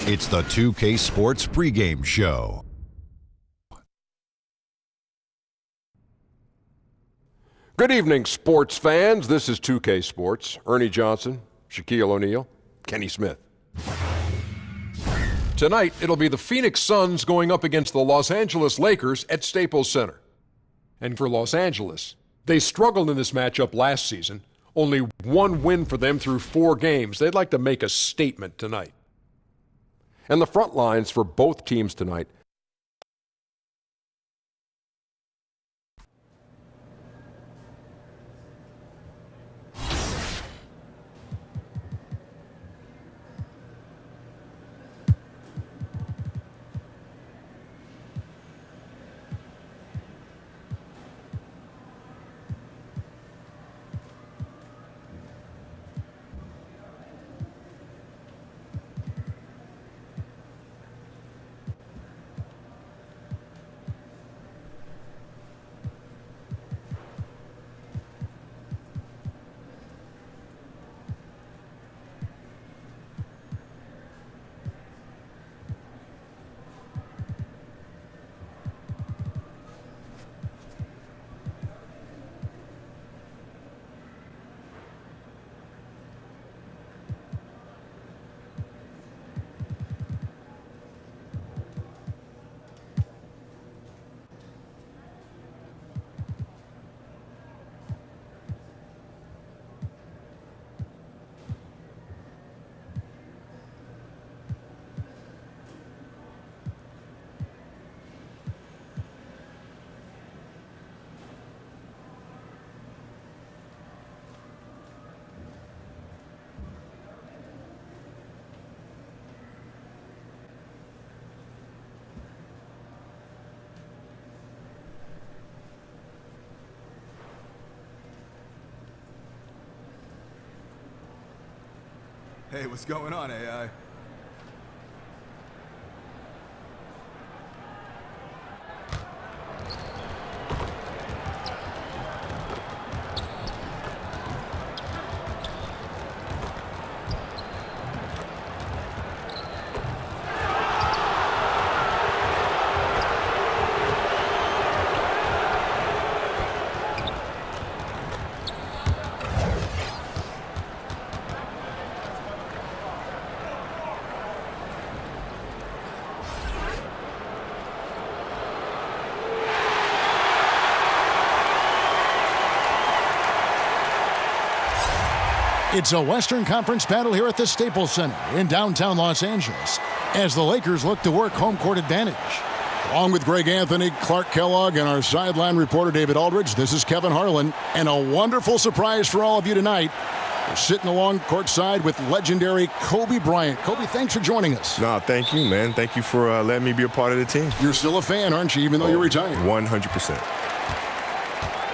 It's the 2K Sports pregame show. Good evening, sports fans. This is 2K Sports. Ernie Johnson, Shaquille O'Neal, Kenny Smith. Tonight, it'll be the Phoenix Suns going up against the Los Angeles Lakers at Staples Center. And for Los Angeles, they struggled in this matchup last season. Only one win for them through 4 games. They'd like to make a statement tonight. And the front lines for both teams tonight. Hey, what's going on, AI? It's a Western Conference battle here at the Staples Center in downtown Los Angeles as the Lakers look to work home court advantage. Along with Greg Anthony, Clark Kellogg, and our sideline reporter David Aldridge, this is Kevin Harlan, and a wonderful surprise for all of you tonight. We're sitting along courtside with legendary Kobe Bryant. Kobe, thanks for joining us. No, thank you, man. Thank you for letting me be a part of the team. You're still a fan, aren't you, even though you're retired? 100%.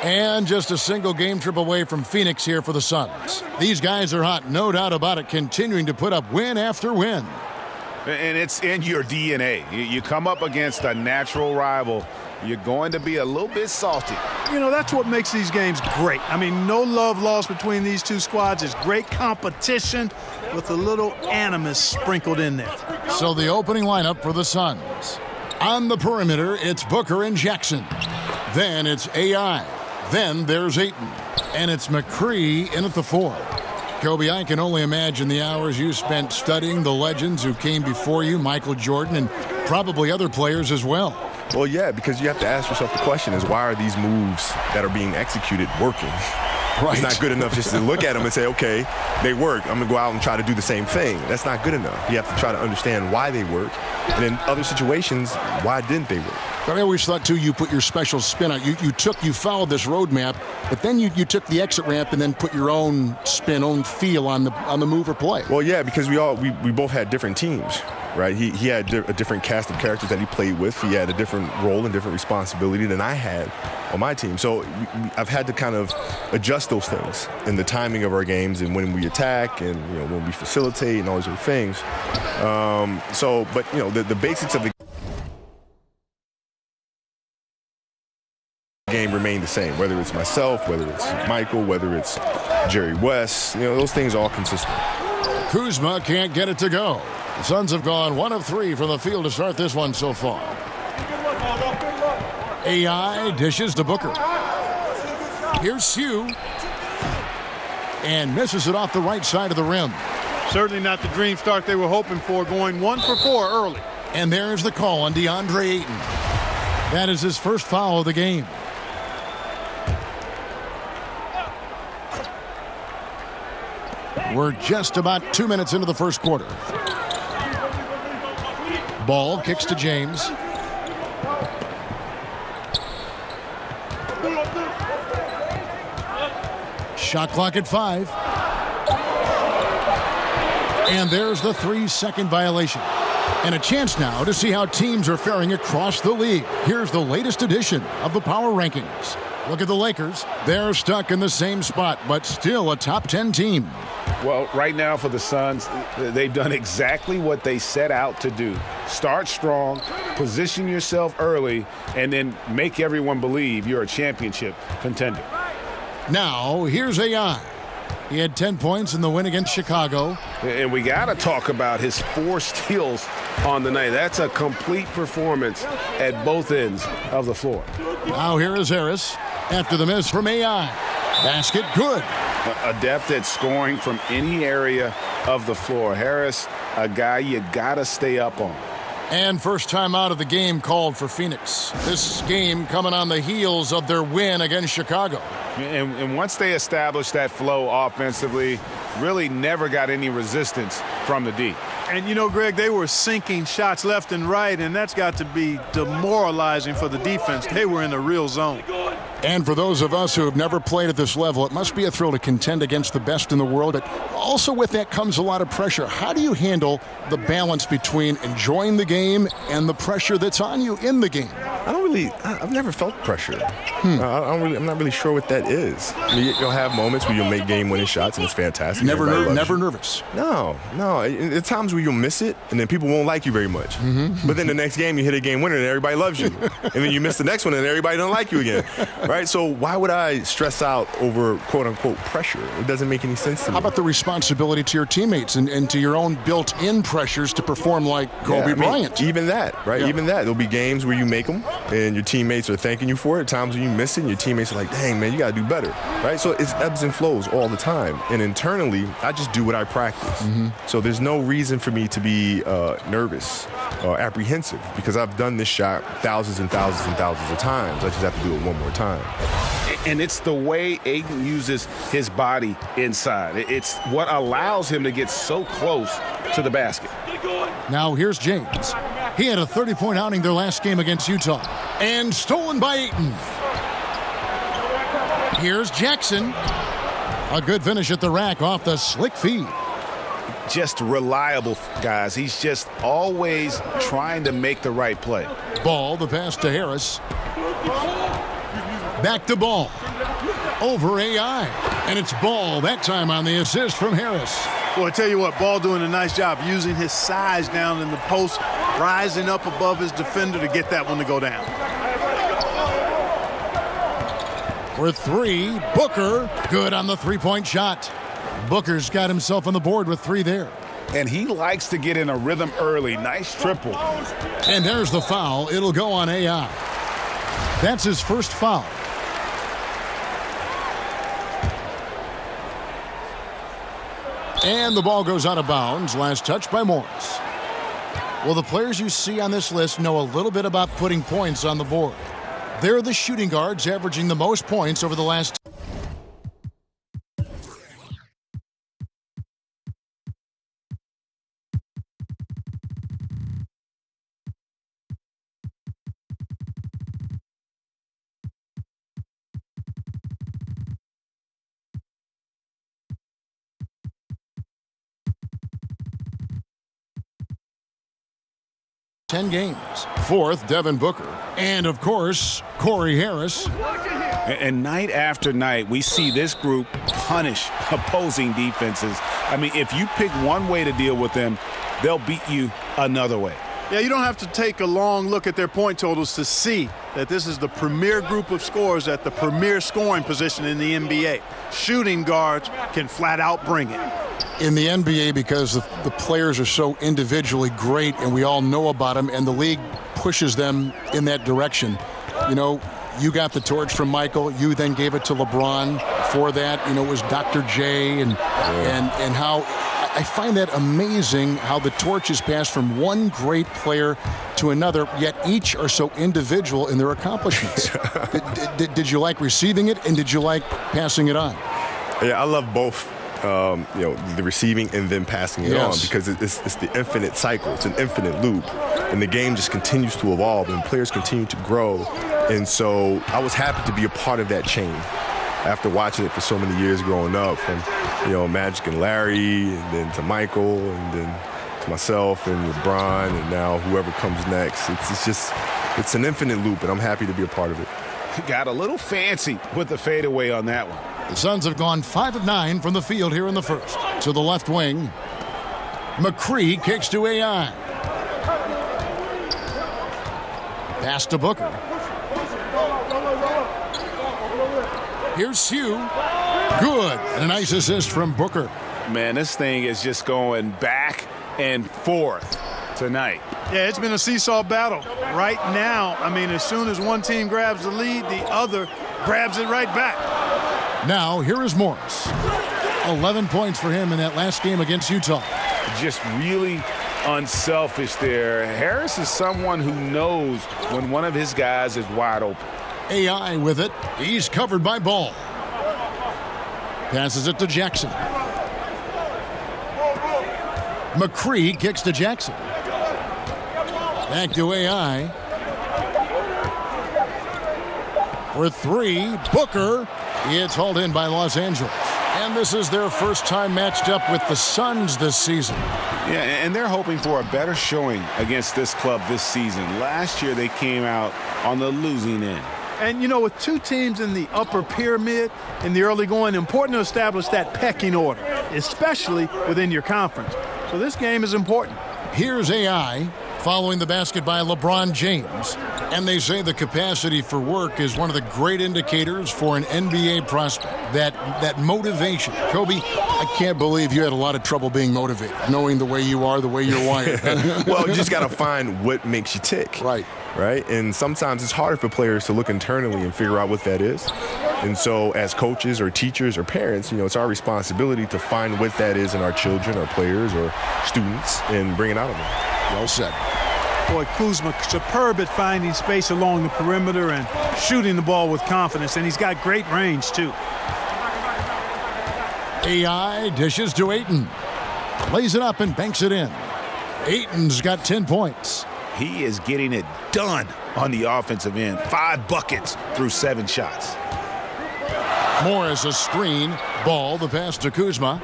And just a single game trip away from Phoenix here for the Suns. These guys are hot, no doubt about it, continuing to put up win after win. And it's in your DNA. You come up against a natural rival, you're going to be a little bit salty. You know, that's what makes these games great. I mean, no love lost between these two squads. It's great competition with a little animus sprinkled in there. So the opening lineup for the Suns. On the perimeter, it's Booker and Jackson. Then it's AI. Then there's Ayton, and it's McCree in at the 4. Kobe, I can only imagine the hours you spent studying the legends who came before you, Michael Jordan, and probably other players as well. Well, yeah, because you have to ask yourself the question is, why are these moves that are being executed working? Right. It's not good enough just to look at them and say, okay, they work. I'm going to go out and try to do the same thing. That's not good enough. You have to try to understand why they work. And in other situations, why didn't they work? I always thought, too, you put your special spin on it. You followed this roadmap, but then you took the exit ramp and then put your own spin, own feel on the move or play. Well, yeah, because we both had different teams. Right, he had a different cast of characters that he played with. He had a different role and different responsibility than I had on my team. So I've had to kind of adjust those things in the timing of our games and when we attack and when we facilitate and all those other things. But the basics of the game remain the same. Whether it's myself, whether it's Michael, whether it's Jerry West, those things are all consistent. Kuzma can't get it to go. The Suns have gone 1 of 3 from the field to start this one so far. AI dishes to Booker. Here's Sue. And misses it off the right side of the rim. Certainly not the dream start they were hoping for, going 1 for 4 early. And there's the call on DeAndre Ayton. That is his first foul of the game. We're just about 2 minutes into the first quarter. Ball kicks to James. Shot clock at 5. And there's the 3-second violation. And a chance now to see how teams are faring across the league. Here's the latest edition of the Power Rankings. Look at the Lakers. They're stuck in the same spot, but still a top 10 team. Well, right now for the Suns, they've done exactly what they set out to do. Start strong, position yourself early, and then make everyone believe you're a championship contender. Now, here's AI. He had 10 points in the win against Chicago. And we got to talk about his 4 steals on the night. That's a complete performance at both ends of the floor. Now here is Harris after the miss from AI. Basket good. Adept at scoring from any area of the floor. Harris, a guy you got to stay up on. And first time out of the game called for Phoenix. This game coming on the heels of their win against Chicago. And once they established that flow offensively, really never got any resistance from the D. And, you know, Greg, they were sinking shots left and right, and that's got to be demoralizing for the defense. They were in a real zone. And for those of us who have never played at this level, it must be a thrill to contend against the best in the world. But also with that comes a lot of pressure. How do you handle the balance between enjoying the game and the pressure that's on you in the game? I've never felt pressure. I'm not really sure what that is. I mean, you'll have moments where you'll make game-winning shots, and it's fantastic. Never nervous. No. At times where you'll miss it, and then people won't like you very much. Mm-hmm. But then the next game, you hit a game winner, and everybody loves you. And then you miss the next one, and everybody don't like you again. Right? So why would I stress out over quote-unquote pressure? It doesn't make any sense to me. How about the responsibility to your teammates and to your own built-in pressures to perform like Kobe Bryant? Even that, right? Yeah. Even that. There'll be games where you make them, and your teammates are thanking you for it. Times when you miss it, and your teammates are like, dang, man, you got to do better. Right? So it's ebbs and flows all the time. And internally, I just do what I practice. Mm-hmm. So there's no reason for me to be nervous or apprehensive because I've done this shot thousands and thousands and thousands of times. I just have to do it one more time. And it's the way Ayton uses his body inside. It's what allows him to get so close to the basket. Now here's James. He had a 30-point outing their last game against Utah. And stolen by Ayton. Here's Jackson. A good finish at the rack off the slick feed. Just reliable, guys. He's just always trying to make the right play. Ball, the pass to Harris. Back to Ball. Over AI. And it's Ball that time on the assist from Harris. Well, I tell you what, Ball doing a nice job using his size down in the post, rising up above his defender to get that one to go down. For 3, Booker, good on the 3-point shot. Booker's got himself on the board with 3 there. And he likes to get in a rhythm early. Nice triple. And there's the foul. It'll go on AI. That's his first foul. And the ball goes out of bounds. Last touch by Morris. Well, the players you see on this list know a little bit about putting points on the board. They're the shooting guards averaging the most points over the last. Ten games. 4th, Devin Booker. And, of course, Corey Harris. And night after night, we see this group punish opposing defenses. I mean, if you pick one way to deal with them, they'll beat you another way. Yeah, you don't have to take a long look at their point totals to see that this is the premier group of scorers at the premier scoring position in the NBA. Shooting guards can flat out bring it. In the NBA, because the players are so individually great and we all know about them, and the league pushes them in that direction. You know, you got the torch from Michael. You then gave it to LeBron. For that, you know, it was Dr. J and how I find that amazing how the torch is passed from one great player to another, yet each are so individual in their accomplishments. Did you like receiving it, and did you like passing it on? Yeah, I love both. You know, the receiving and then passing it on, because it's the infinite cycle. It's an infinite loop, and the game just continues to evolve, and players continue to grow. And so I was happy to be a part of that chain after watching it for so many years growing up, from, you know, Magic and Larry, and then to Michael, and then to myself and LeBron, and now whoever comes next. It's an infinite loop, and I'm happy to be a part of it. Got a little fancy with the fadeaway on that one. The Suns have gone 5 of 9 from the field here in the first. To the left wing, McCree kicks to AI. Pass to Booker. Here's Sue. Good. And a nice assist from Booker. Man, this thing is just going back and forth tonight. Yeah, it's been a seesaw battle. Right now, I mean, as soon as one team grabs the lead, the other grabs it right back. Now, here is Morris. 11 points for him in that last game against Utah. Just really unselfish there. Harris is someone who knows when one of his guys is wide open. AI with it. He's covered by Ball. Passes it to Jackson. McCree kicks to Jackson. Back to AI. For 3, Booker. It's hauled in by Los Angeles. And this is their first time matched up with the Suns this season. Yeah, and they're hoping for a better showing against this club this season. Last year, they came out on the losing end. And, you know, with two teams in the upper pyramid in the early going, important to establish that pecking order, especially within your conference. So this game is important. Here's AI following the basket by LeBron James. And they say the capacity for work is one of the great indicators for an NBA prospect. That motivation. Kobe, I can't believe you had a lot of trouble being motivated, knowing the way you are, the way you're wired. Well, you just got to find what makes you tick. Right. Right? And sometimes it's harder for players to look internally and figure out what that is. And so as coaches or teachers or parents, you know, it's our responsibility to find what that is in our children or players or students and bring it out of them. Well said. Boy, Kuzma, superb at finding space along the perimeter and shooting the ball with confidence, and he's got great range, too. AI dishes to Ayton. Lays it up and banks it in. Ayton's got 10 points. He is getting it done on the offensive end. 5 buckets through 7 shots. Morris a screen. Ball, the pass to Kuzma.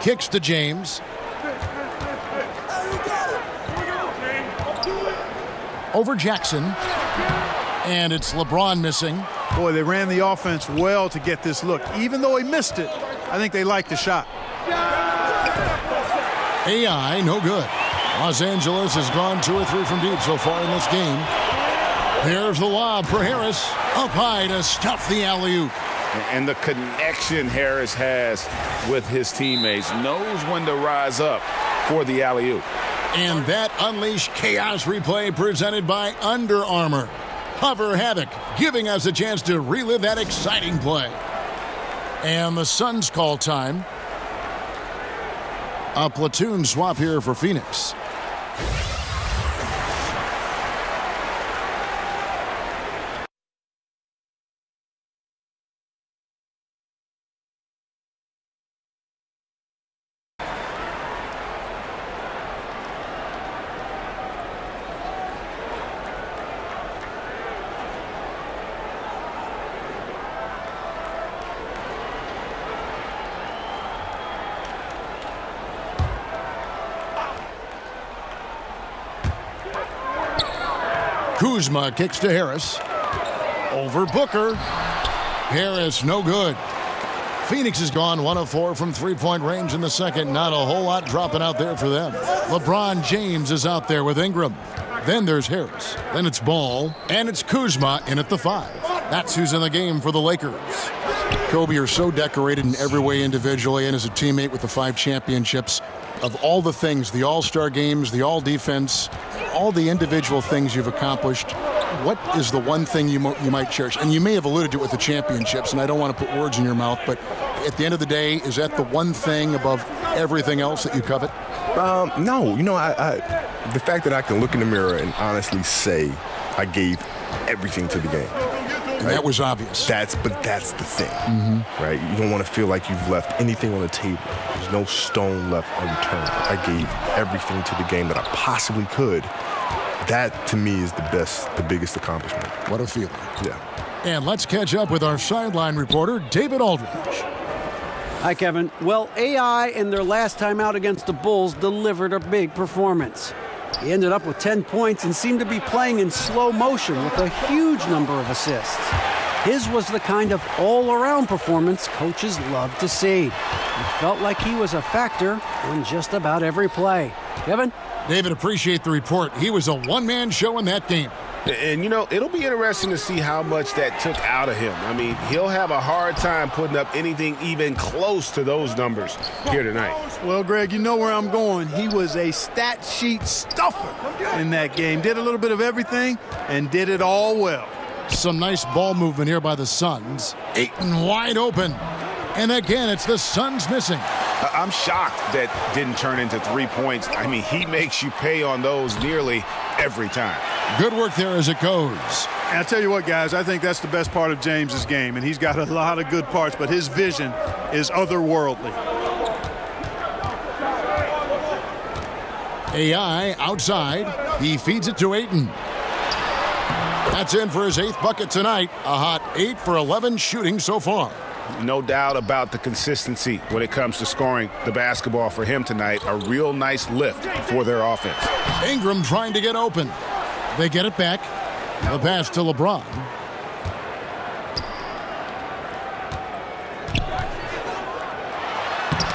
Kicks to James. Over Jackson. And it's LeBron missing. Boy, they ran the offense well to get this look. Even though he missed it, I think they liked the shot. AI, no good. Los Angeles has gone 2 or 3 from deep so far in this game. Here's the lob for Harris. Up high to stuff the alley-oop. And the connection Harris has with his teammates. Knows when to rise up for the alley-oop. And that Unleash Chaos replay presented by Under Armour. Hover Havoc, giving us a chance to relive that exciting play. And the Suns call time. A platoon swap here for Phoenix. Kuzma kicks to Harris. Over Booker. Harris, no good. Phoenix has gone 1 of 4 from three-point range in the second. Not a whole lot dropping out there for them. LeBron James is out there with Ingram. Then there's Harris. Then it's Ball. And it's Kuzma in at the 5. That's who's in the game for the Lakers. Kobe, you're so decorated in every way individually and as a teammate with the 5 championships. Of all the things, the All-Star games, the All-Defense, all the individual things you've accomplished, what is the one thing you might cherish? And you may have alluded to it with the championships, and I don't want to put words in your mouth, but at the end of the day, is that the one thing above everything else that you covet? No. The fact that I can look in the mirror and honestly say I gave everything to the game. And that was obvious. That's the thing, right? You don't want to feel like you've left anything on the table. There's no stone left unturned. I gave everything to the game that I possibly could. That, to me, is the biggest accomplishment. What a feeling. Yeah. And let's catch up with our sideline reporter, David Aldridge. Hi, Kevin. Well, AI in their last time out against the Bulls delivered a big performance. He ended up with 10 points and seemed to be playing in slow motion with a huge number of assists. His was the kind of all-around performance coaches love to see. It felt like he was a factor in just about every play. Kevin? David, appreciate the report. He was a one-man show in that game. And, it'll be interesting to see how much that took out of him. I mean, he'll have a hard time putting up anything even close to those numbers here tonight. Well, Greg, you know where I'm going. He was a stat sheet stuffer in that game. Did a little bit of everything and did it all well. Some nice ball movement here by the Suns. Ayton wide open. And again, it's the Suns missing. I'm shocked that didn't turn into 3 points. I mean, he makes you pay on those nearly every time. Good work there as it goes. And I tell you what, guys, I think that's the best part of James's game, and he's got a lot of good parts, but his vision is otherworldly. AI outside. He feeds it to Ayton. That's in for his 8th bucket tonight. A hot 8 for 11 shooting so far. No doubt about the consistency when it comes to scoring the basketball for him tonight. A real nice lift for their offense. Ingram trying to get open. They get it back. The pass to LeBron.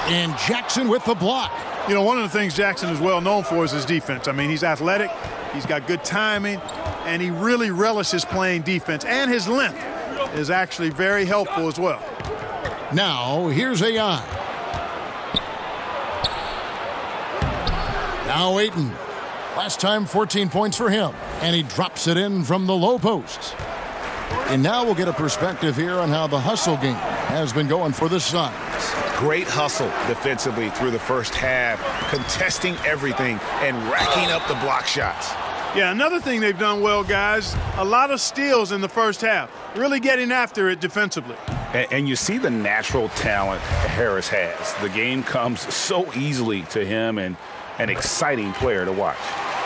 And Jackson with the block. You know, one of the things Jackson is well known for is his defense. I mean, he's athletic, he's got good timing, and he really relishes playing defense. And his length is actually very helpful as well. Now, here's AI. Now Ayton. Last time, 14 points for him. And he drops it in from the low post. And now we'll get a perspective here on how the hustle game has been going for the Suns. Great hustle defensively through the first half, contesting everything and racking up the block shots. Yeah, another thing they've done well, guys, a lot of steals in the first half, really getting after it defensively. And you see the natural talent Harris has. The game comes so easily to him, and an exciting player to watch.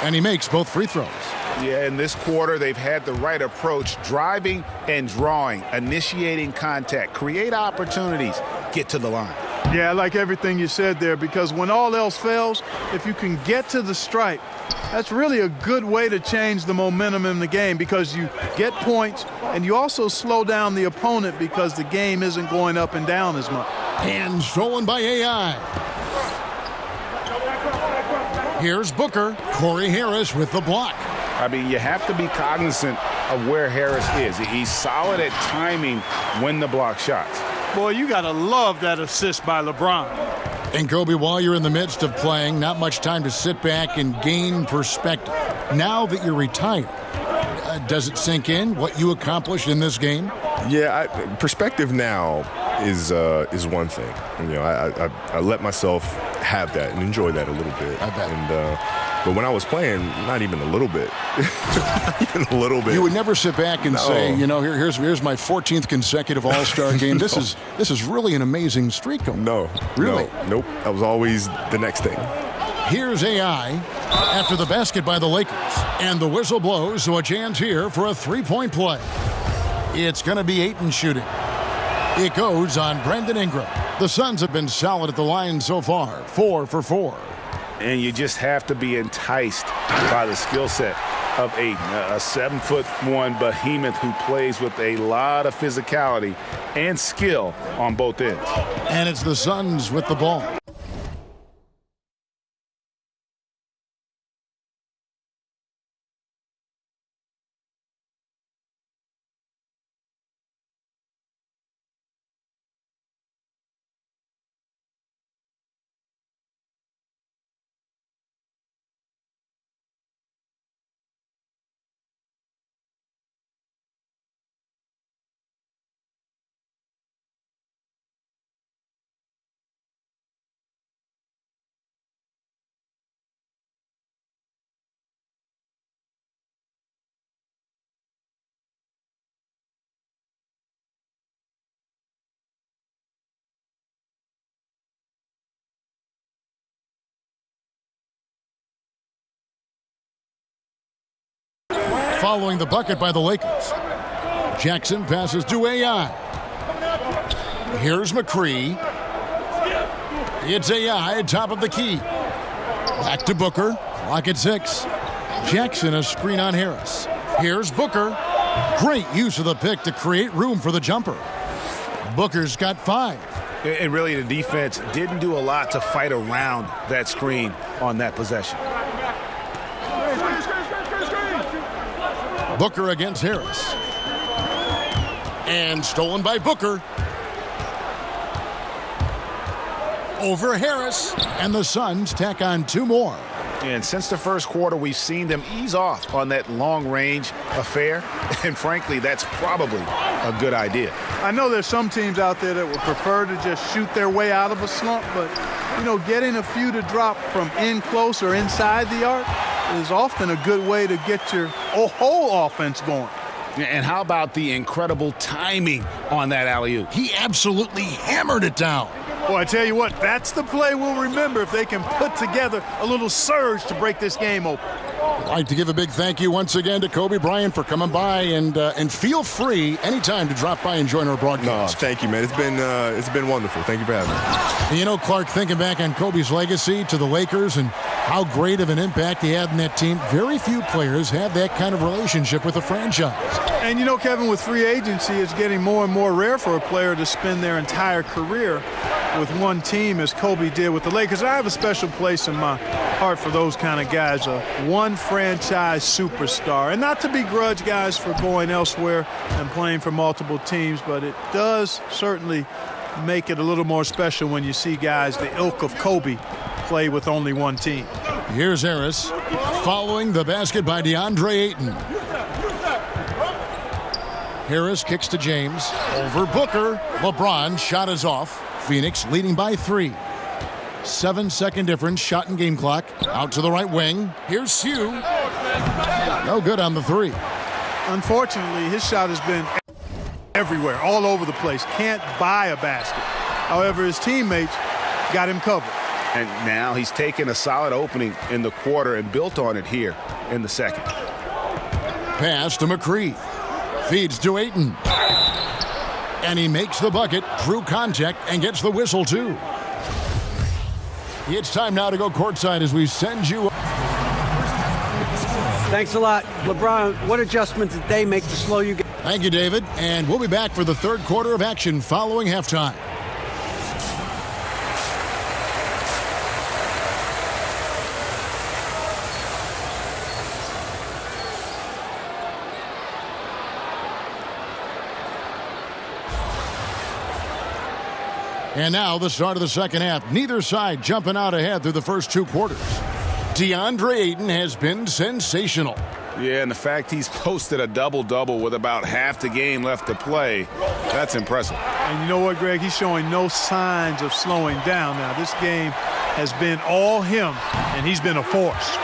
And he makes both free throws. Yeah, in this quarter, they've had the right approach, driving and drawing, initiating contact, create opportunities, get to the line. Yeah, I like everything you said there, because when all else fails, if you can get to the stripe, that's really a good way to change the momentum in the game, because you get points and you also slow down the opponent because the game isn't going up and down as much. And stolen by AI. Here's Booker. Corey Harris with the block. I mean, you have to be cognizant of where Harris is. He's solid at timing when the block shots. Boy, you got to love that assist by LeBron. And Kobe, while you're in the midst of playing, not much time to sit back and gain perspective. Now that you're retired, does it sink in what you accomplished in this game? Yeah, perspective now is one thing. You know, I let myself have that and enjoy that a little bit. I bet. And but when I was playing, not even a little bit. Not even a little bit. You would never sit back and say, you know, here's my 14th consecutive All-Star game. No. This is really an amazing streak. No. Really? No, nope. That was always the next thing. Here's AI after the basket by the Lakers. And the whistle blows, so a chance here for a three-point play. It's going to be Ayton shooting. It goes on Brandon Ingram. The Suns have been solid at the line so far, 4 for 4. And you just have to be enticed by the skill set. of Ayton, a 7'1" behemoth who plays with a lot of physicality and skill on both ends. And it's the Suns with the ball. Following the bucket by the Lakers. Jackson passes to AI. Here's McCree. It's AI, top of the key. Back to Booker. Clock at 6. Jackson a screen on Harris. Here's Booker. Great use of the pick to create room for the jumper. Booker's got 5. And really the defense didn't do a lot to fight around that screen on that possession. Booker against Harris. And stolen by Booker. Over Harris. And the Suns tack on 2 more. And since the first quarter, we've seen them ease off on that long-range affair. And frankly, that's probably a good idea. I know there's some teams out there that would prefer to just shoot their way out of a slump, but, you know, getting a few to drop from in close or inside the arc is often a good way to get your whole offense going. And how about the incredible timing on that alley-oop? He absolutely hammered it down. Well, I tell you what, that's the play we'll remember if they can put together a little surge to break this game open. I'd like to give a big thank you once again to Kobe Bryant for coming by, and feel free anytime to drop by and join our broadcast. No, thank you, man. It's been wonderful. Thank you for having me. And you know, Clark, thinking back on Kobe's legacy to the Lakers and how great of an impact he had in that team, very few players have that kind of relationship with a franchise. And you know, Kevin, with free agency, it's getting more and more rare for a player to spend their entire career with one team as Kobe did with the Lakers. I have a special place in my heart for those kind of guys, a one franchise superstar. And not to begrudge guys for going elsewhere and playing for multiple teams, but it does certainly make it a little more special when you see guys the ilk of Kobe play with only one team. Here's Harris following the basket by DeAndre Ayton. Harris kicks to James. Over Booker. LeBron shot is off. Phoenix leading by 3. 7-second difference, shot and game clock. Out to the right wing. Here's Hugh. No good on the 3. Unfortunately, his shot has been everywhere, all over the place. Can't buy a basket. However, his teammates got him covered. And now he's taken a solid opening in the quarter and built on it here in the second. Pass to McCree. Feeds to Ayton. And he makes the bucket, through contact, and gets the whistle, too. It's time now to go courtside as we send you. Thanks a lot. LeBron, what adjustments did they make to slow you down? Thank you, David. And we'll be back for the third quarter of action following halftime. And now the start of the second half. Neither side jumping out ahead through the first 2 quarters. DeAndre Ayton has been sensational. Yeah, and the fact he's posted a double-double with about half the game left to play, that's impressive. And you know what, Greg? He's showing no signs of slowing down now. This game has been all him, and he's been a force.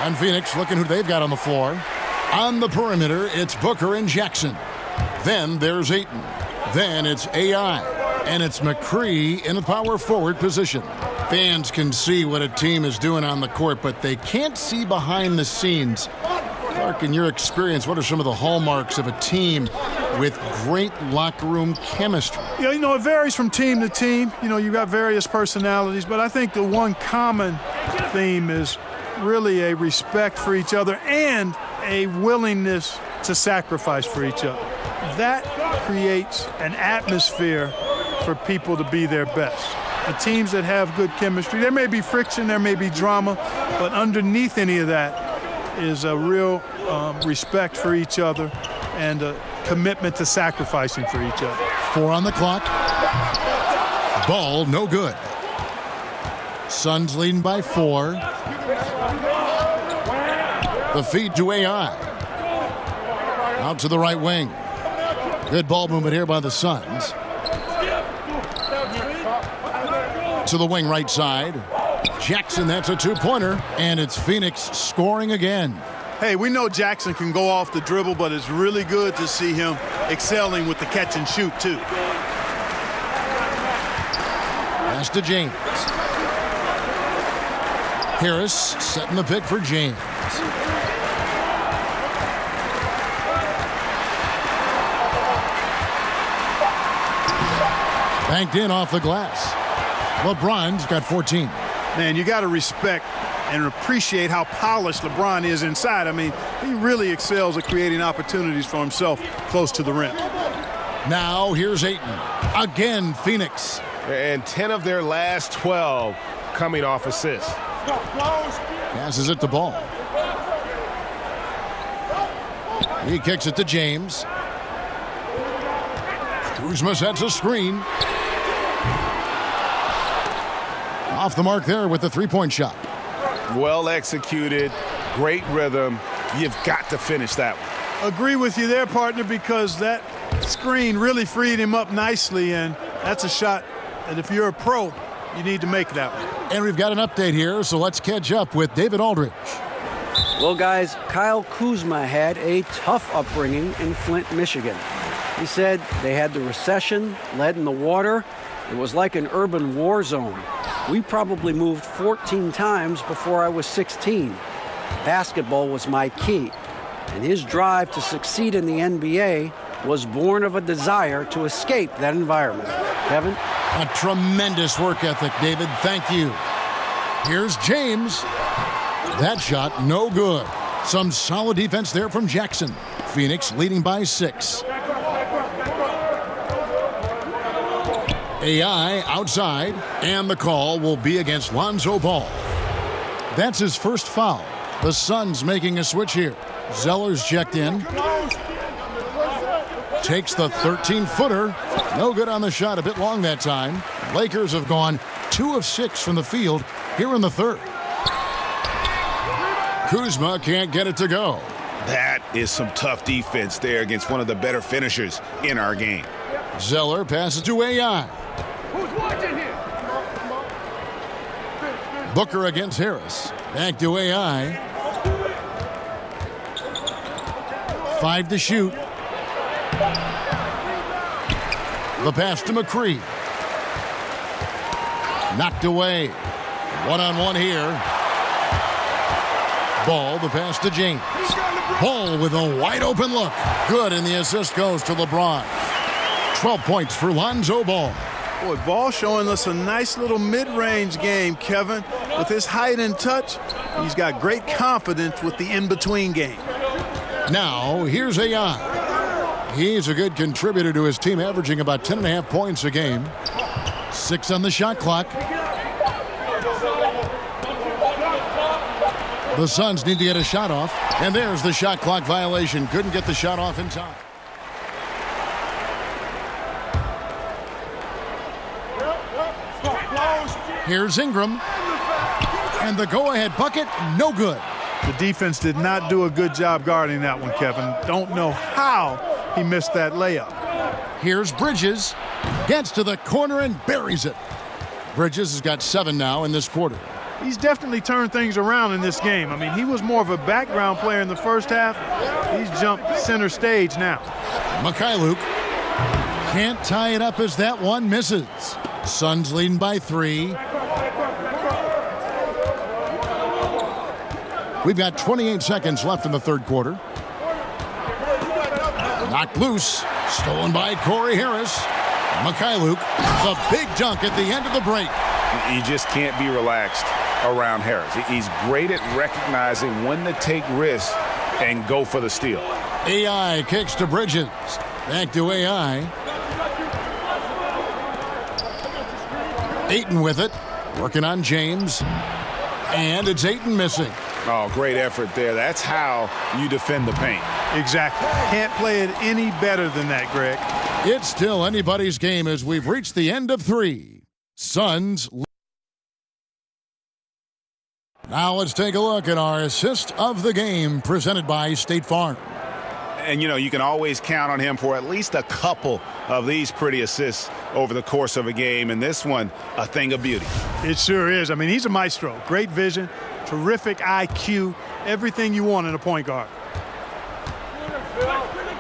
And Phoenix looking who they've got on the floor. On the perimeter, it's Booker and Jackson. Then there's Ayton. Then it's AI. And it's McCree in the power forward position. Fans can see what a team is doing on the court, but they can't see behind the scenes. Clark, in your experience, what are some of the hallmarks of a team with great locker room chemistry? Yeah, you know, it varies from team to team. You know, you've got various personalities, but I think the one common theme is really a respect for each other and a willingness to sacrifice for each other. That creates an atmosphere for people to be their best. The teams that have good chemistry, there may be friction, there may be drama, but underneath any of that is a real respect for each other and a commitment to sacrificing for each other. 4 on the clock. Ball no good. Suns leading by 4. The feed to AI. Out to the right wing. Good ball movement here by the Suns. To the wing right side. Jackson, that's a 2-pointer. And it's Phoenix scoring again. Hey, we know Jackson can go off the dribble, but it's really good to see him excelling with the catch and shoot, too. Pass to James. Harris setting the pick for James. Banked in off the glass. LeBron's got 14. Man, you got to respect and appreciate how polished LeBron is inside. I mean, he really excels at creating opportunities for himself close to the rim. Now here's Ayton. Again, Phoenix. And 10 of their last 12 coming off assists. Passes it to Ball. He kicks it to James. Kuzma sets a screen. Off the mark there with the 3-point shot. Well executed, great rhythm. You've got to finish that one. Agree with you there, partner, because that screen really freed him up nicely, and that's a shot that if you're a pro, you need to make that one. And we've got an update here, so let's catch up with David Aldridge. Well, guys, Kyle Kuzma had a tough upbringing in Flint, Michigan. He said they had the recession, lead in the water. It was like an urban war zone. We probably moved 14 times before I was 16. Basketball was my key, and his drive to succeed in the NBA was born of a desire to escape that environment. Kevin? A tremendous work ethic, David. Thank you. Here's James. That shot, no good. Some solid defense there from Jackson. Phoenix leading by 6. AI outside, and the call will be against Lonzo Ball. That's his first foul. The Suns making a switch here. Zeller's checked in. Takes the 13-footer. No good on the shot, a bit long that time. Lakers have gone 2 of 6 from the field here in the third. Kuzma can't get it to go. That is some tough defense there against one of the better finishers in our game. Zeller passes to AI. Who's watching here? Booker against Harris. Back to AI. 5 to shoot. The pass to McCree. Knocked away. One-on-one here. Ball, the pass to James. Ball with a wide-open look. Good, and the assist goes to LeBron. 12 points for Lonzo Ball. Boy, Ball showing us a nice little mid-range game, Kevin. With his height and touch, he's got great confidence with the in-between game. Now, here's AI. He's a good contributor to his team, averaging about 10.5 points a game. 6 on the shot clock. The Suns need to get a shot off. And there's the shot clock violation. Couldn't get the shot off in time. Here's Ingram. And the go-ahead bucket, no good. The defense did not do a good job guarding that one, Kevin. Don't know how he missed that layup. Here's Bridges. Gets to the corner and buries it. Bridges has got 7 now in this quarter. He's definitely turned things around in this game. I mean, he was more of a background player in the first half. He's jumped center stage now. Mikhailuk can't tie it up as that one misses. Suns leading by 3. We've got 28 seconds left in the third quarter. Knocked loose. Stolen by Corey Harris. Mikhailuk, the big dunk at the end of the break. You just can't be relaxed around Harris. He's great at recognizing when to take risks and go for the steal. AI kicks to Bridges. Back to AI. Ayton with it. Working on James. And it's Ayton missing. Oh, great effort there. That's how you defend the paint. Exactly. Can't play it any better than that, Greg. It's still anybody's game as we've reached the end of 3. Suns. Now let's take a look at our assist of the game presented by State Farm. And, you know, you can always count on him for at least a couple of these pretty assists over the course of a game. And this one, a thing of beauty. It sure is. I mean, he's a maestro. Great vision, terrific IQ, everything you want in a point guard.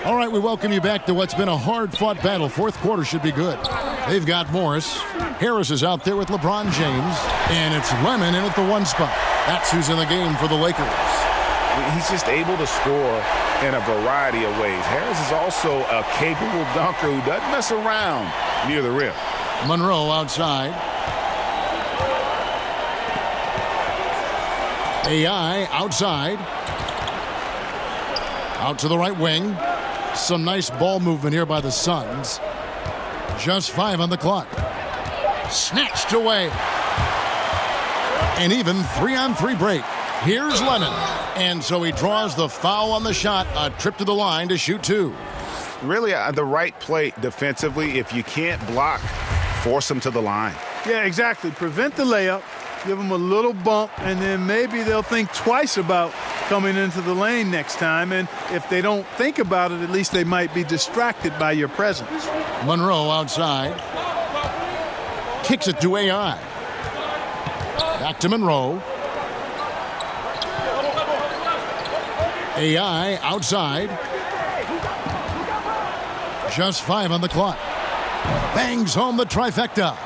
All right, we welcome you back to what's been a hard-fought battle. Fourth quarter should be good. They've got Morris. Harris is out there with LeBron James. And it's Lemon in at the 1 spot. That's who's in the game for the Lakers. He's just able to score in a variety of ways. Harris is also a capable dunker who doesn't mess around near the rim. Monroe outside. AI outside. Out to the right wing. Some nice ball movement here by the Suns. Just 5 on the clock. Snatched away. And even 3-on-3 break. Here's Lemon. And so he draws the foul on the shot. A trip to the line to shoot 2. Really the right play defensively. If you can't block, force him to the line. Yeah, exactly. Prevent the layup. Give them a little bump, and then maybe they'll think twice about coming into the lane next time. And if they don't think about it, at least they might be distracted by your presence. Monroe outside. Kicks it to AI. Back to Monroe. AI outside. Just 5 on the clock. Bangs home the trifecta.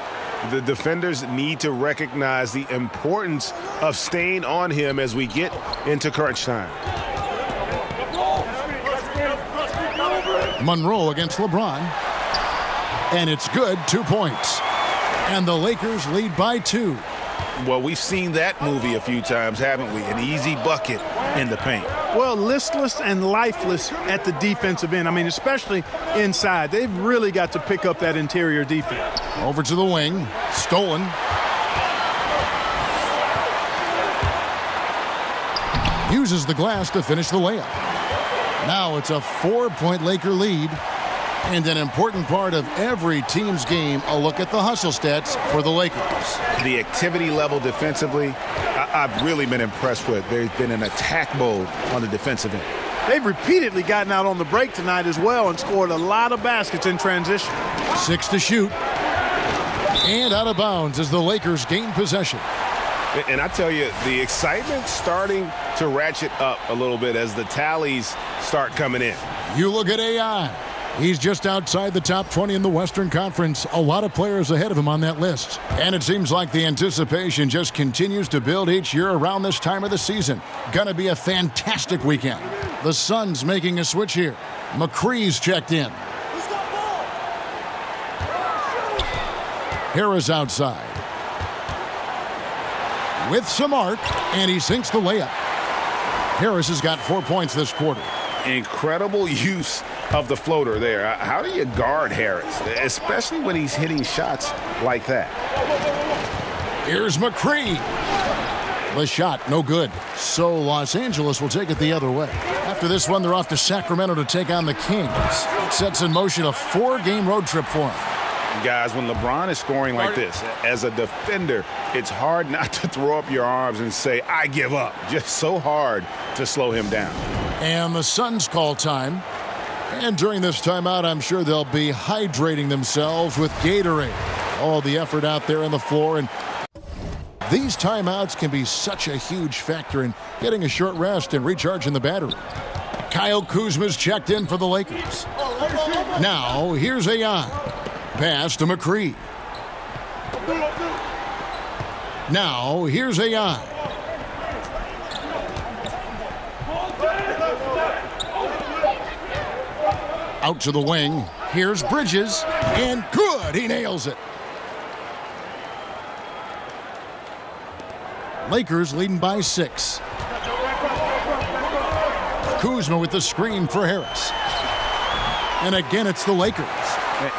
The defenders need to recognize the importance of staying on him as we get into crunch time. Monroe against LeBron. And it's good, 2 points. And the Lakers lead by 2. Well, we've seen that movie a few times, haven't we? An easy bucket in the paint. Well, listless and lifeless at the defensive end. I mean, especially inside. They've really got to pick up that interior defense. Over to the wing. Stolen. Uses the glass to finish the layup. Now it's a 4-point Laker lead. And an important part of every team's game, a look at the hustle stats for the Lakers. The activity level defensively, I've really been impressed with. There's been an attack mode on the defensive end. They've repeatedly gotten out on the break tonight as well and scored a lot of baskets in transition. 6 to shoot. And out of bounds as the Lakers gain possession. And I tell you, the excitement's starting to ratchet up a little bit as the tallies start coming in. You look at AI. He's just outside the top 20 in the Western Conference. A lot of players ahead of him on that list. And it seems like the anticipation just continues to build each year around this time of the season. Gonna be a fantastic weekend. The Suns making a switch here. McCree's checked in. Harris outside. With some arc, and he sinks the layup. Harris has got 4 points this quarter. Incredible use of the floater there. How do you guard Harris, especially when he's hitting shots like that? Here's McCree. The shot, no good. So Los Angeles will take it the other way. After this one, they're off to Sacramento to take on the Kings. Sets in motion a 4-game road trip for them. Guys, when LeBron is scoring like this, as a defender, it's hard not to throw up your arms and say, I give up. Just so hard to slow him down. And the Suns call time. And during this timeout, I'm sure they'll be hydrating themselves with Gatorade. All the effort out there on the floor. And these timeouts can be such a huge factor in getting a short rest and recharging the battery. Kyle Kuzma's checked in for the Lakers. Now, here's AI. Pass to McCree. Now, here's AI. Out to the wing. Here's Bridges. And good. He nails it. Lakers leading by 6. Kuzma with the screen for Harris. And again, it's the Lakers.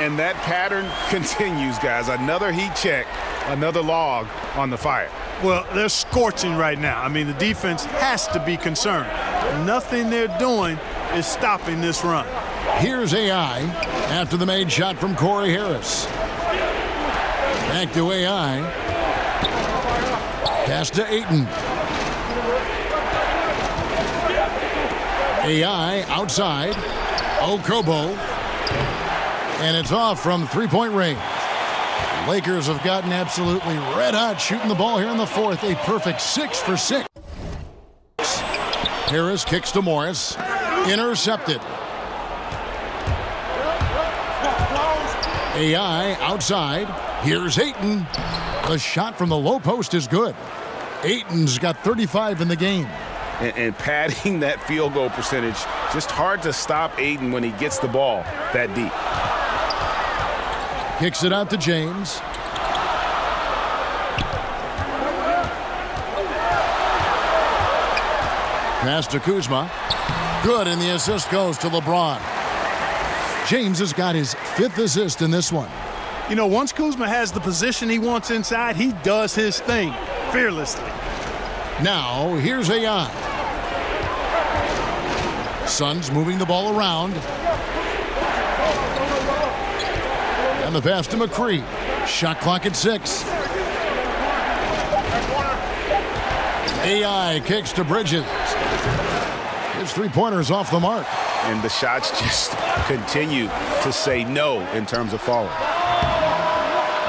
And that pattern continues, guys. Another heat check, another log on the fire. Well, they're scorching right now. I mean, the defense has to be concerned. Nothing they're doing is stopping this run. Here's AI after the made shot from Corey Harris. Back to AI. Pass to Ayton. AI outside. Okobo. And it's off from three-point range. Lakers have gotten absolutely red hot shooting the ball here in the fourth. A perfect 6 for 6. Harris kicks to Morris. Intercepted. AI outside. Here's Ayton. The shot from the low post is good. Ayton's got 35 in the game. And padding that field goal percentage, just hard to stop Ayton when he gets the ball that deep. Kicks it out to James. Pass to Kuzma. Good, and the assist goes to LeBron. James has got his 5th assist in this one. You know, once Kuzma has the position he wants inside, he does his thing fearlessly. Now, here's AI. Suns moving the ball around. And the pass to McCree. Shot clock at 6. AI kicks to Bridges. His three-pointers off the mark. And the shots just continue to say no in terms of falling.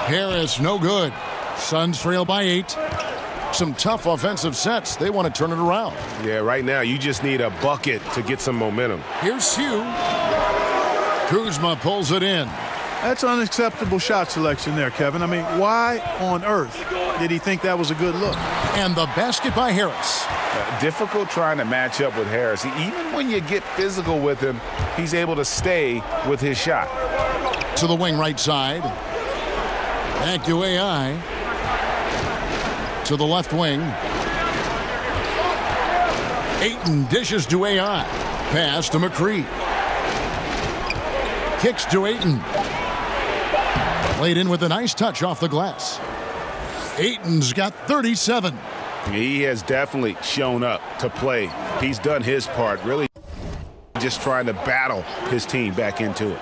Harris, no good. Suns trail by 8. Some tough offensive sets. They want to turn it around. Yeah, right now you just need a bucket to get some momentum. Here's Hugh. Kuzma pulls it in. That's unacceptable shot selection there, Kevin. I mean, why on earth did he think that was a good look? And the basket by Harris. Difficult trying to match up with Harris. Even when you get physical with him, he's able to stay with his shot. To the wing right side. Back to AI. To the left wing. Ayton dishes to AI. Pass to McCree. Kicks to Ayton. Laid in with a nice touch off the glass. Ayton's got 37. He has definitely shown up to play. He's done his part, really just trying to battle his team back into it.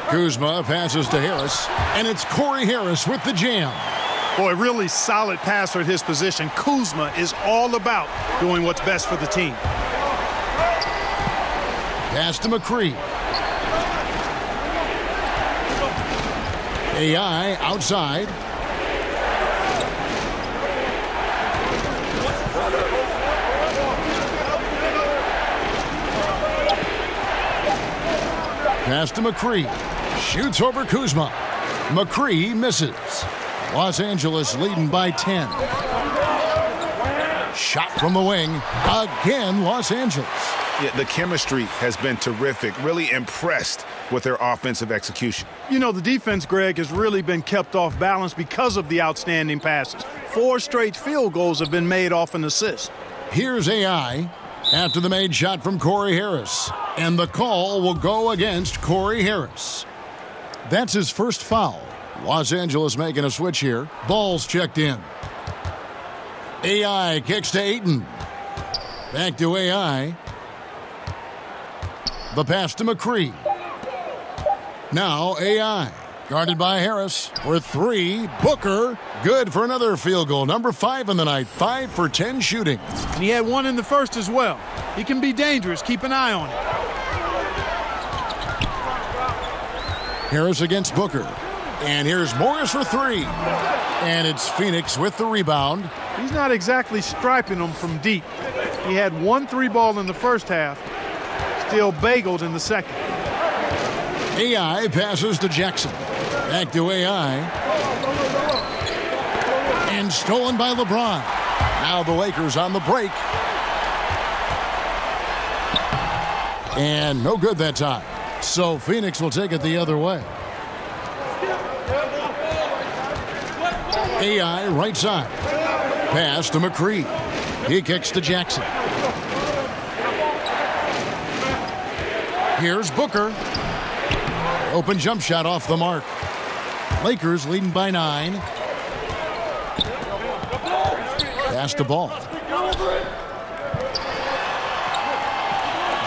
Kuzma passes to Harris, and it's Corey Harris with the jam. Boy, really solid passer at his position. Kuzma is all about doing what's best for the team. Pass to McCree. AI outside. Pass to McCree. Shoots over Kuzma. McCree misses. Los Angeles leading by 10. Shot from the wing. Again, Los Angeles. Yeah, the chemistry has been terrific. Really impressed with their offensive execution. You know, the defense, Greg, has really been kept off balance because of the outstanding passes. 4 straight field goals have been made off an assist. Here's AI after the made shot from Corey Harris. And the call will go against Corey Harris. That's his first foul. Los Angeles making a switch here. Ball's checked in. AI kicks to Ayton. Back to AI. The pass to McCree. Now AI. Guarded by Harris for 3. Booker. Good for another field goal. Number 5 in the night. 5 for 10 shooting. And he had 1 in the first as well. He can be dangerous. Keep an eye on him. Harris against Booker. And here's Morris for 3. And it's Phoenix with the rebound. He's not exactly striping them from deep. He had 1 3-ball in the first half. Still bageled in the second. AI passes to Jackson. Back to AI. And stolen by LeBron. Now the Lakers on the break. And no good that time. So Phoenix will take it the other way. AI right side. Pass to McCree. He kicks to Jackson. Here's Booker. Open jump shot off the mark. Lakers leading by 9. Pass the ball.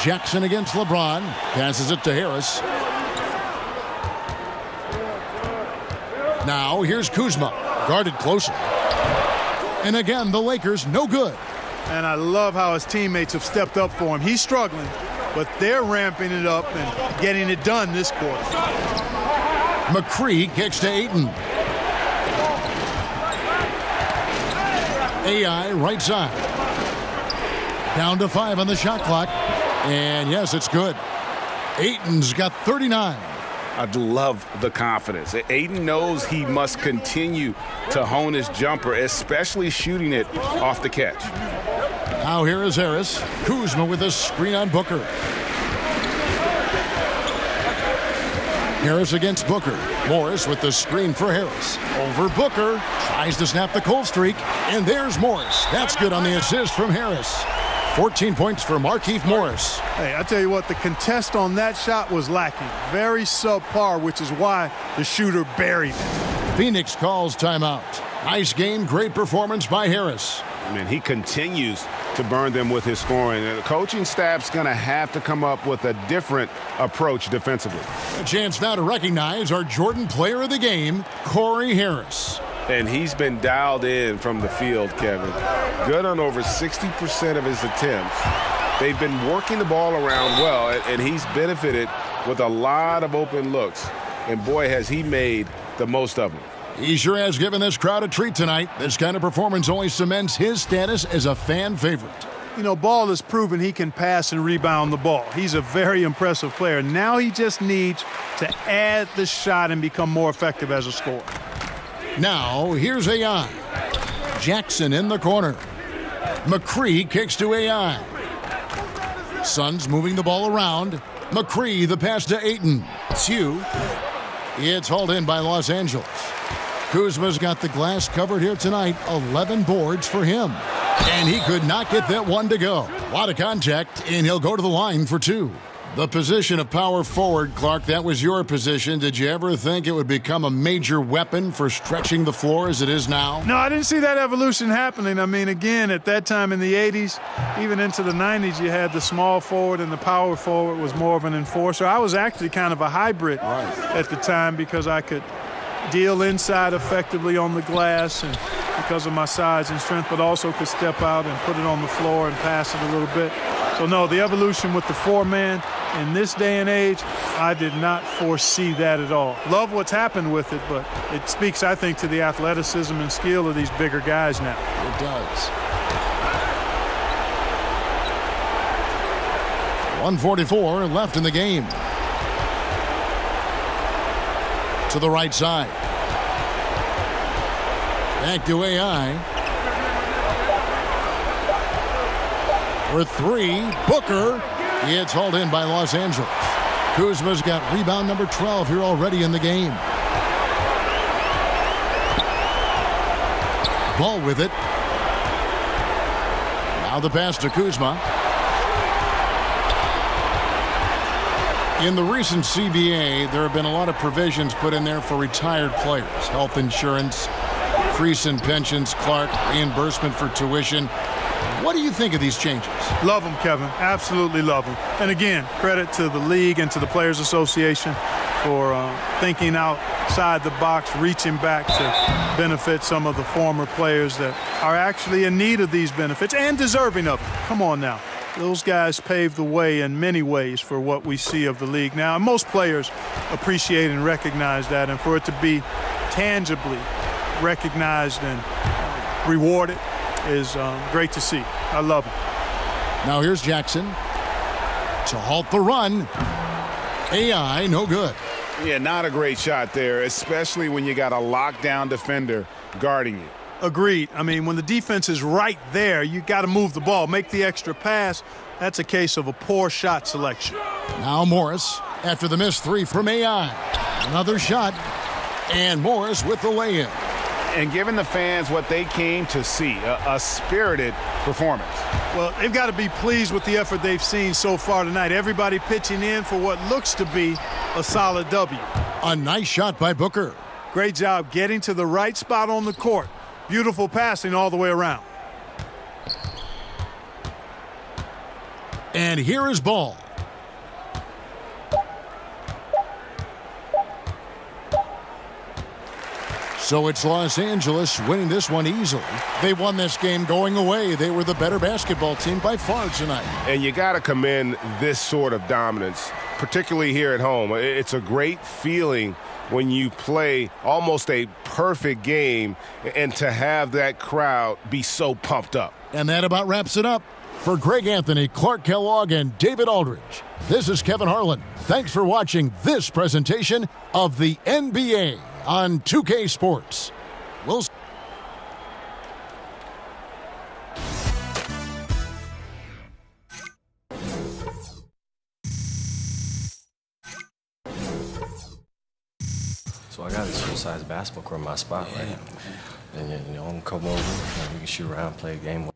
Jackson against LeBron. Passes it to Harris. Now here's Kuzma. Guarded closer. And again, the Lakers no good. And I love how his teammates have stepped up for him. He's struggling, but they're ramping it up and getting it done this quarter. McCree kicks to Ayton. AI right side. Down to 5 on the shot clock. And yes, it's good. Ayton's got 39. I love the confidence. Ayton knows he must continue to hone his jumper, especially shooting it off the catch. Now here is Harris. Kuzma with a screen on Booker. Harris against Booker. Morris with the screen for Harris. Over Booker. Tries to snap the cold streak. And there's Morris. That's good on the assist from Harris. 14 points for Markieff Morris. Hey, I tell you what, the contest on that shot was lacking. Very subpar, which is why the shooter buried it. Phoenix calls timeout. Nice game, great performance by Harris. I mean, he continues to burn them with his scoring. And the coaching staff's going to have to come up with a different approach defensively. A chance now to recognize our Jordan Player of the Game, Corey Harris. And he's been dialed in from the field, Kevin. Good on over 60% of his attempts. They've been working the ball around well, and he's benefited with a lot of open looks. And boy, has he made the most of them. He sure has given this crowd a treat tonight. This kind of performance only cements his status as a fan favorite. You know, Ball has proven he can pass and rebound the ball. He's a very impressive player. Now he just needs to add the shot and become more effective as a scorer. Now, here's AI. Jackson in the corner. McCree kicks to AI. Suns moving the ball around. McCree, the pass to Ayton. Two. It's hauled in by Los Angeles. Kuzma's got the glass covered here tonight. 11 boards for him. And he could not get that one to go. A lot of contact, and he'll go to the line for 2. The position of power forward, Clark, that was your position. Did you ever think it would become a major weapon for stretching the floor as it is now? No, I didn't see that evolution happening. I mean, again, at that time in the 80s, even into the 90s, you had the small forward and the power forward was more of an enforcer. I was actually kind of a hybrid at the time because I could deal inside effectively on the glass and because of my size and strength, but also could step out and put it on the floor and pass it a little bit. So, no, the evolution with the 4-man in this day and age, I did not foresee that at all. Love what's happened with it, but it speaks, I think, to the athleticism and skill of these bigger guys now. It does. 1:44 left in the game. To the right side. Back to AI. For 3, Booker. It's hauled in by Los Angeles. Kuzma's got rebound number 12 here already in the game. Ball with it. Now the pass to Kuzma. In the recent CBA, there have been a lot of provisions put in there for retired players. Health insurance, increase in pensions, Clark, reimbursement for tuition. What do you think of these changes? Love them, Kevin. Absolutely love them. And again, credit to the league and to the Players Association for thinking outside the box, reaching back to benefit some of the former players that are actually in need of these benefits and deserving of them. Come on now. Those guys paved the way in many ways for what we see of the league now. And most players appreciate and recognize that. And for it to be tangibly recognized and rewarded is great to see. I love it. Now here's Jackson to halt the run. AI, no good. Yeah, not a great shot there, especially when you got a lockdown defender guarding you. Agreed. I mean, when the defense is right there, you got to move the ball, make the extra pass. That's a case of a poor shot selection. Now Morris after the missed 3 from AI. Another shot, and Morris with the lay-in. and giving the fans what they came to see, a spirited performance. Well, they've got to be pleased with the effort they've seen so far tonight. Everybody pitching in for what looks to be a solid W. A nice shot by Booker. Great job getting to the right spot on the court. Beautiful passing all the way around. And here is ball. So it's Los Angeles winning this one easily. They won this game going away. They were the better basketball team by far tonight. And you got to commend this sort of dominance, particularly here at home. It's a great feeling when you play almost a perfect game and to have that crowd be so pumped up. And that about wraps it up. For Greg Anthony, Clark Kellogg, and David Aldridge, this is Kevin Harlan. Thanks for watching this presentation of the NBA on 2K Sports. We'll So I got this full-size basketball court in my spot, right? And you know, I'm come over, we can shoot around, play a game.